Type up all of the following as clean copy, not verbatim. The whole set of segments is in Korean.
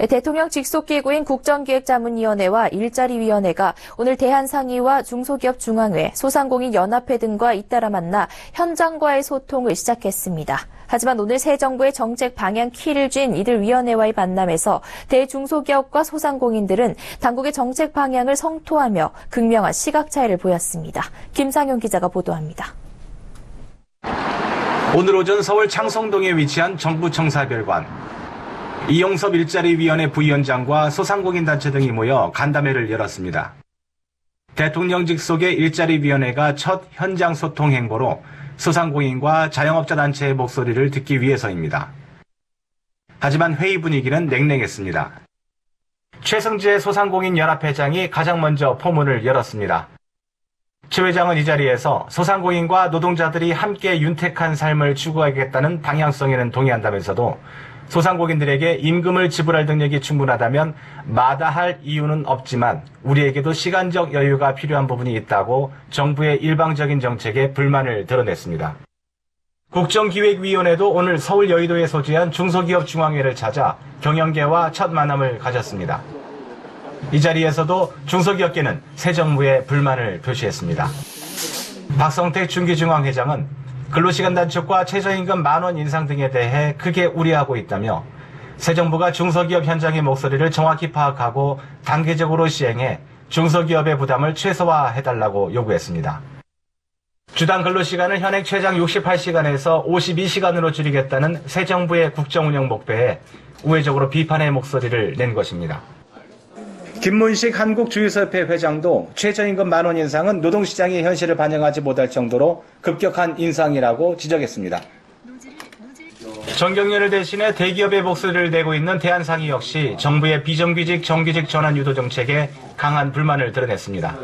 대통령 직속기구인 국정기획자문위원회와 일자리위원회가 오늘 대한상의와 중소기업중앙회, 소상공인연합회 등과 잇따라 만나 현장과의 소통을 시작했습니다. 하지만 오늘 새 정부의 정책 방향 키를 쥔 이들 위원회와의 만남에서 대중소기업과 소상공인들은 당국의 정책 방향을 성토하며 극명한 시각 차이를 보였습니다. 김상용 기자가 보도합니다. 오늘 오전 서울 창성동에 위치한 정부 청사별관. 이용섭 일자리위원회 부위원장과 소상공인단체 등이 모여 간담회를 열었습니다. 대통령 직속의 일자리위원회가 첫 현장 소통 행보로 소상공인과 자영업자 단체의 목소리를 듣기 위해서입니다. 하지만 회의 분위기는 냉랭했습니다. 최승재 소상공인연합회장이 가장 먼저 포문을 열었습니다. 최 회장은 이 자리에서 소상공인과 노동자들이 함께 윤택한 삶을 추구하겠다는 방향성에는 동의한다면서도 소상공인들에게 임금을 지불할 능력이 충분하다면 마다할 이유는 없지만 우리에게도 시간적 여유가 필요한 부분이 있다고 정부의 일방적인 정책에 불만을 드러냈습니다. 국정기획위원회도 오늘 서울 여의도에 소재한 중소기업중앙회를 찾아 경영계와 첫 만남을 가졌습니다. 이 자리에서도 중소기업계는 새 정부에 불만을 표시했습니다. 박성택 중기중앙회장은 근로시간 단축과 최저임금 10,000원 인상 등에 대해 크게 우려하고 있다며 새 정부가 중소기업 현장의 목소리를 정확히 파악하고 단계적으로 시행해 중소기업의 부담을 최소화해달라고 요구했습니다. 주당 근로시간을 현행 최장 68시간에서 52시간으로 줄이겠다는 새 정부의 국정운영 목표에 우회적으로 비판의 목소리를 낸 것입니다. 김문식 한국주유소협회 회장도 최저임금 10,000원 인상은 노동시장의 현실을 반영하지 못할 정도로 급격한 인상이라고 지적했습니다. 정경련을 대신해 대기업의 목소리를 내고 있는 대한상의 역시 정부의 비정규직 정규직 전환 유도 정책에 강한 불만을 드러냈습니다.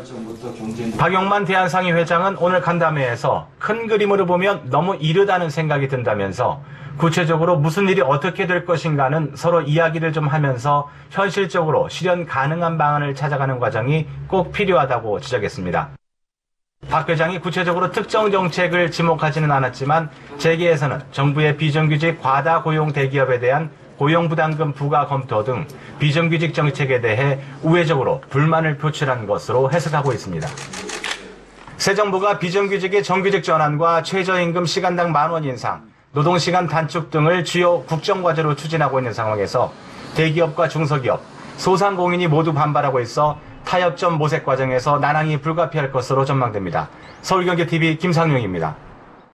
박용만 대한상의 회장은 오늘 간담회에서 큰 그림으로 보면 너무 이르다는 생각이 든다면서 구체적으로 무슨 일이 어떻게 될 것인가는 서로 이야기를 좀 하면서 현실적으로 실현 가능한 방안을 찾아가는 과정이 꼭 필요하다고 지적했습니다. 박 회장이 구체적으로 특정 정책을 지목하지는 않았지만 재계에서는 정부의 비정규직 과다 고용 대기업에 대한 고용부담금 부과 검토 등 비정규직 정책에 대해 우회적으로 불만을 표출한 것으로 해석하고 있습니다. 새 정부가 비정규직의 정규직 전환과 최저임금 시간당 10,000원 인상, 노동시간 단축 등을 주요 국정과제로 추진하고 있는 상황에서 대기업과 중소기업, 소상공인이 모두 반발하고 있어 타협점 모색 과정에서 난항이 불가피할 것으로 전망됩니다. 서울경제TV 김상용입니다.